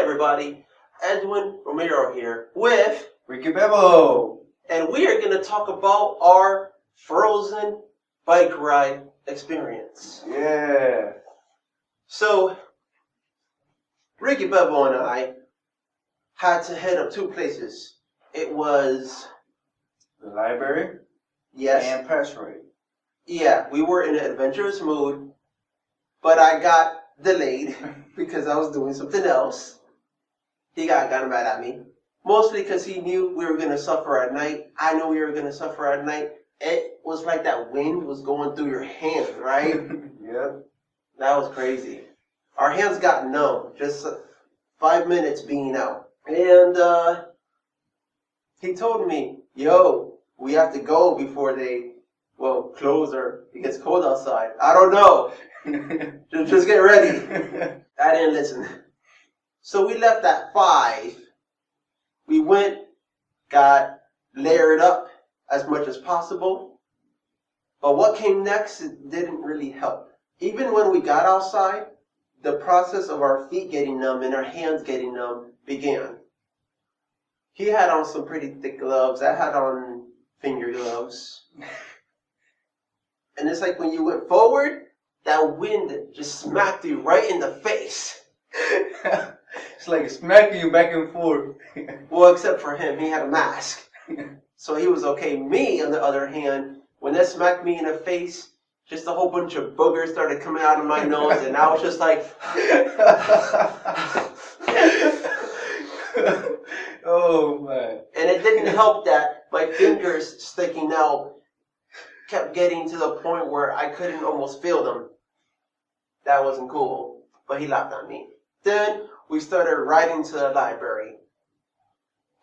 everybody, Edwin Romero here with Ricky Bebo, and we are going to talk about our frozen bike ride experience. Yeah. So, Ricky Bebo and I had to head up two places. It was The library. yes, And press rate. yeah, we were in an adventurous mood, but I got delayed because I was doing something else. He got mad at me. Mostly because he knew we were going to suffer at night. I knew we were going to suffer at night. It was like that wind was going through your hands, right? Yep. That was crazy. Our hands got numb. Just 5 minutes being out. And he told me, yo, we have to go before they, close or it gets cold outside. I don't know. Just get ready. I didn't listen. So we left at 5. We went, got layered up as much as possible. But what came next didn't really help. Even when we got outside, the process of our feet getting numb and our hands getting numb began. He had on some pretty thick gloves. I had on finger gloves. And it's like when you went forward, that wind just smacked you right in the face. It's like smacking you back and forth. Well, except for him, he had a mask. So he was okay. Me, on the other hand, when that smacked me in the face, just a whole bunch of boogers started coming out of my nose, and I was just like... Oh, man. And it didn't help that my fingers sticking out kept getting to the point where I couldn't almost feel them. That wasn't cool, but he laughed at me. Then we started riding to the library.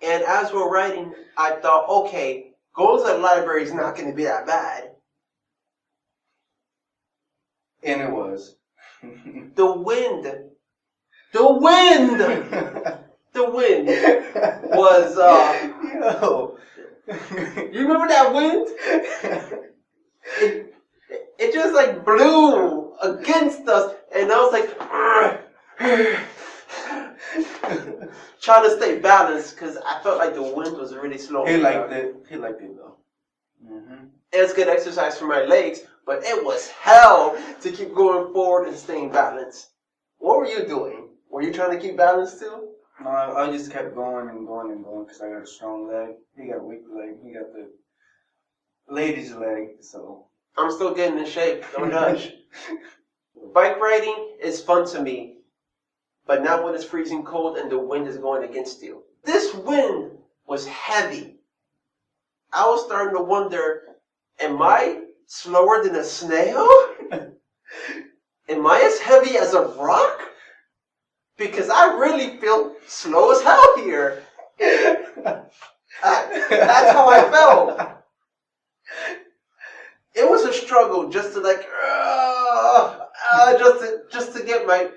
And as we're riding, I thought, okay, going to the library is not going to be that bad. And it was. The wind was, Yo. you remember that wind? It just like blew against us, and I was like, trying to stay balanced because I felt like the wind was really slow. He liked it. He liked it though. Mm-hmm. It's good exercise for my legs, but it was hell to keep going forward and staying balanced. What were you doing? Were you trying to keep balance too? No, I just kept going and going and going because I got a strong leg. He got a weak leg. He got the lady's leg, so. I'm still getting in shape. Don't judge. Bike riding is fun to me, but not when it's freezing cold and the wind is going against you. This wind was heavy. I was starting to wonder, am I slower than a snail? Am I as heavy as a rock? Because I really feel slow as hell here. That's how I felt. It was a struggle just to just to get my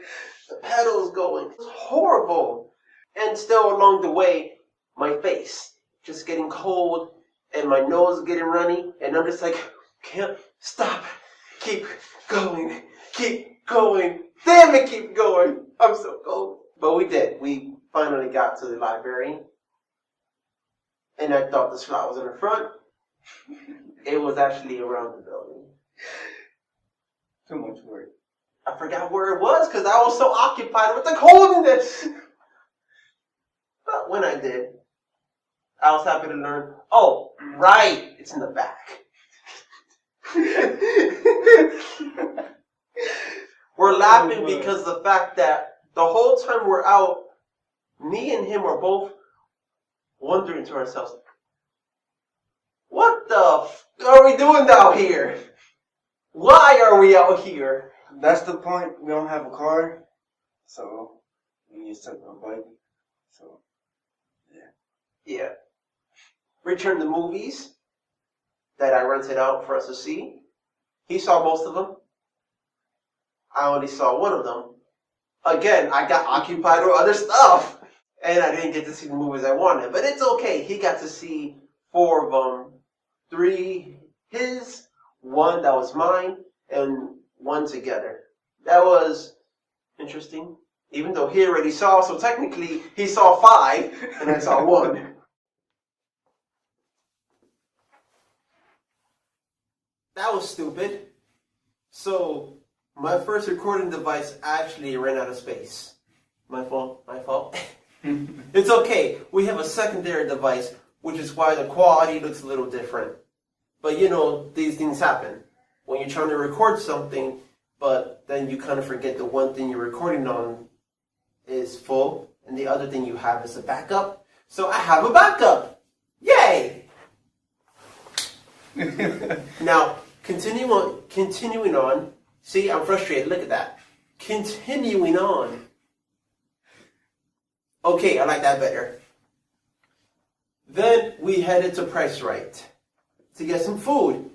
pedals going. It was horrible. And still along the way, my face just getting cold and my nose getting runny. And I'm just like, can't stop. Keep going. Keep going. Damn it, keep going. I'm so cold. But we did. We finally got to the library. And I thought the slot was in the front. It was actually around the building. Too much work. I forgot where it was because I was so occupied with the coldness. But when I did, I was happy to learn, oh, right, it's in the back. We're laughing because the fact that the whole time we're out, me and him are both wondering to ourselves, what the are we doing out here? Why are we out here? That's the point. We don't have a car, so we just took our bike. So, yeah. Yeah. Returned the movies that I rented out for us to see. He saw most of them. I only saw one of them. Again, I got occupied with other stuff. And I didn't get to see the movies I wanted. But it's okay. He got to see 4 of them. 3 his, 1 that was mine, and 1 together. That was interesting. Even though he already saw, so technically he saw 5 and I saw 1. That was stupid. So my first recording device actually ran out of space. My fault. It's okay. We have a secondary device, which is why the quality looks a little different. But you know, these things happen. When you're trying to record something, but then you kind of forget the one thing you're recording on is full, and the other thing you have is a backup. So I have a backup. Yay! Now, continuing on. See, I'm frustrated. Look at that. Continuing on. Okay, I like that better. Then we headed to Price Right to get some food,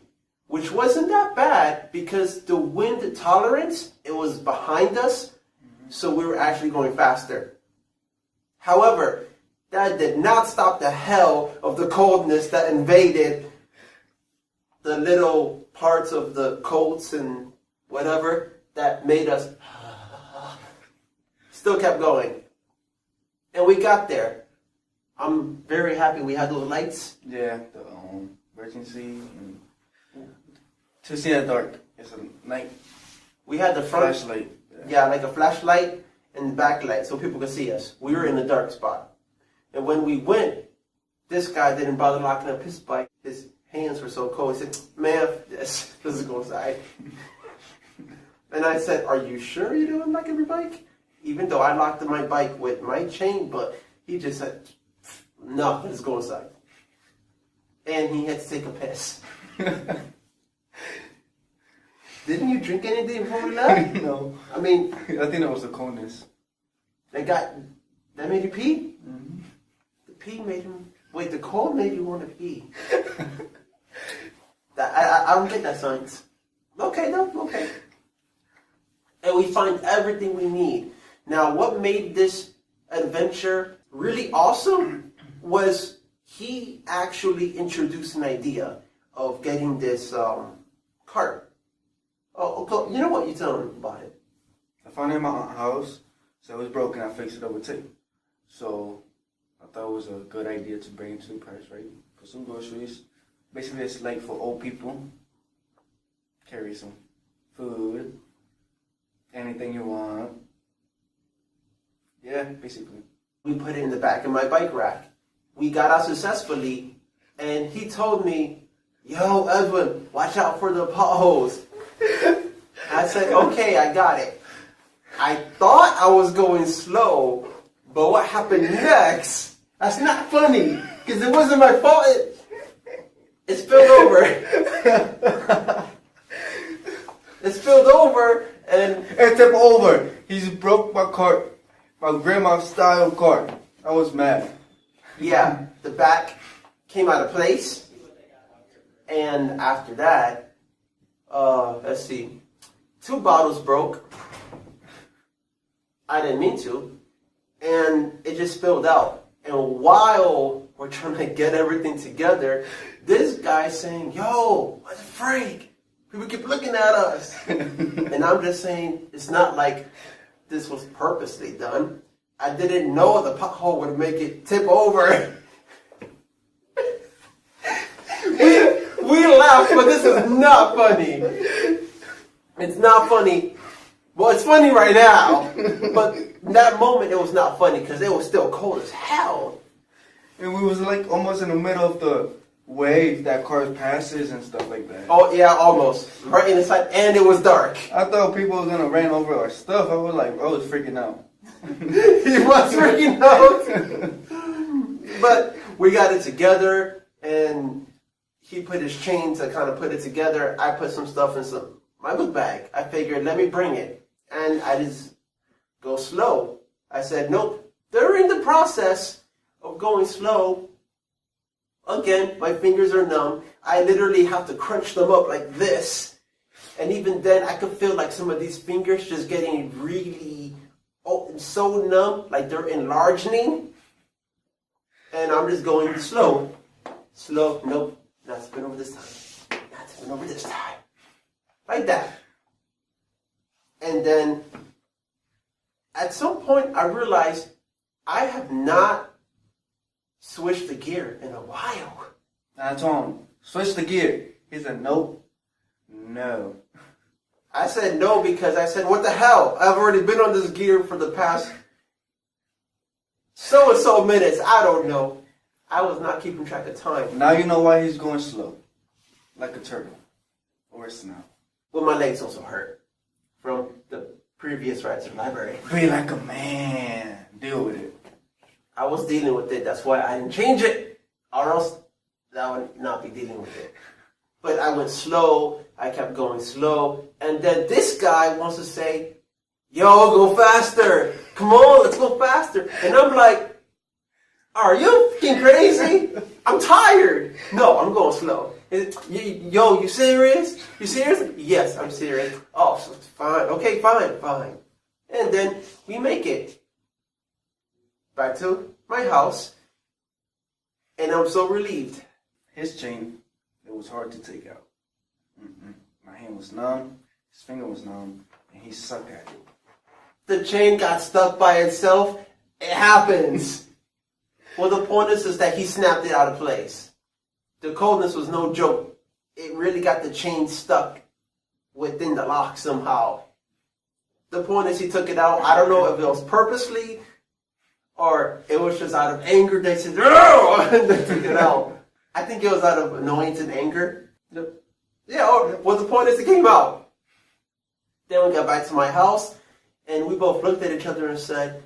which wasn't that bad because the wind tolerance, it was behind us, so we were actually going faster. However, that did not stop the hell of the coldness that invaded the little parts of the coats and whatever that made us still kept going. And we got there. I'm very happy we had those lights. Yeah, the emergency and to see in the dark. It's a night. We had the front flashlight. Yeah, like a flashlight and backlight so people could see us. We were in a dark spot. And when we went, this guy didn't bother locking up his bike. His hands were so cold. He said, "Man, let's go inside." And I said, "Are you sure you don't like your bike?" Even though I locked my bike with my chain, but he just said, "No, let's go inside." And he had to take a piss. Didn't you drink anything before we left? No. I mean, I think that was the coldness. that made you pee? Mm-hmm. The pee made him. Wait, the cold made you want to pee. I don't get that science. Okay, no, okay. And we find everything we need. Now, what made this adventure really awesome was he actually introduced an idea of getting this cart. Oh, okay. You know what? You tell him about it. I found it in my aunt's house, so it was broken. I fixed it up with tape. So I thought it was a good idea to bring it to the Price Right for some groceries. Basically, it's like for old people. Carry some food, anything you want. Yeah, basically. We put it in the back of my bike rack. We got out successfully, and he told me, "Yo, Edwin, watch out for the potholes." I said, "Okay, I got it." I thought I was going slow, but what happened next? That's not funny, because it wasn't my fault. It spilled over. It spilled over, and It tipped over. He's broke my cart, my grandma style cart. I was mad. yeah, the back came out of place. And after that, let's see, 2 bottles broke. I didn't mean to. And it just spilled out. And while we're trying to get everything together, this guy's saying, "Yo, what the freak? People keep looking at us." And I'm just saying, it's not like this was purposely done. I didn't know the pothole would make it tip over. We laugh, but this is not funny. It's not funny. Well, it's funny right now, but in that moment it was not funny because it was still cold as hell. And we was like almost in the middle of the wave that cars passes and stuff like that. Oh yeah, almost right inside, and it was dark. I thought people were gonna ran over our stuff. I was freaking out. He was freaking out. But we got it together, and he put his chain to kind of put it together. I put some stuff in my book bag. I figured, let me bring it. And I just go slow. I said, nope. During the process of going slow, again, my fingers are numb. I literally have to crunch them up like this. And even then, I could feel like some of these fingers just getting really so numb, like they're enlarging. And I'm just going slow. Slow, nope. Not spin over this time. Not spin over this time. Like that. And then, at some point I realized I have not switched the gear in a while. I told him, switch the gear. He said, nope, no. I said no because I said, what the hell? I've already been on this gear for the past so and so minutes. I don't know. I was not keeping track of time. Now you know why he's going slow. Like a turtle. Or a snail. Well, my legs also hurt from the previous ride to the library. Be like a man. Deal with it. I was dealing with it. That's why I didn't change it. Or else I would not be dealing with it. But I went slow. I kept going slow. And then this guy wants to say, yo, go faster. Come on, let's go faster. And I'm like, are you fucking crazy? I'm tired. No, I'm going slow. Yo, you serious? You serious? Yes, I'm serious. Oh, so fine. Okay, fine. And then we make it back to my house. And I'm so relieved. His chain, it was hard to take out. My hand was numb, his finger was numb, and he sucked at it. The chain got stuck by itself. It happens. Well, the point is that he snapped it out of place. The coldness was no joke. It really got the chain stuck within the lock somehow. The point is he took it out. I don't know if it was purposely or it was just out of anger. They said, "Oh!" and they took it out. I think it was out of annoyance and anger. Yeah, well, the point is it came out. Then we got back to my house, and we both looked at each other and said,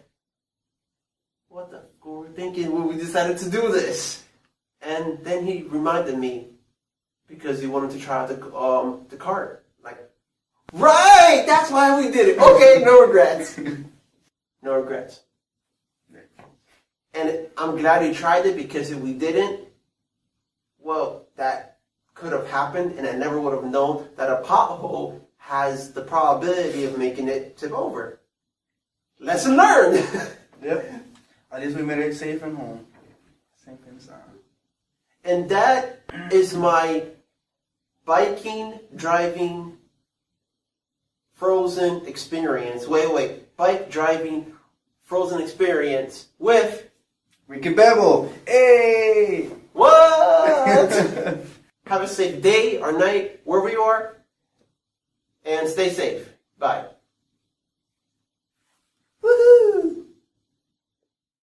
what the fuck were we thinking when we decided to do this? And then he reminded me, because he wanted to try out the cart. Like, right, that's why we did it. Okay, no regrets. No regrets. And I'm glad he tried it, because if we didn't, well, that could have happened, and I never would have known that a pothole has the probability of making it tip over. Lesson learned. Yep. At least we made it safe and home. Safe and sound. And that is my biking, driving, frozen experience. Wait. Bike, driving, frozen experience with Ricky Bebo. Hey! What? Have a safe day or night, wherever you are, and stay safe. Bye.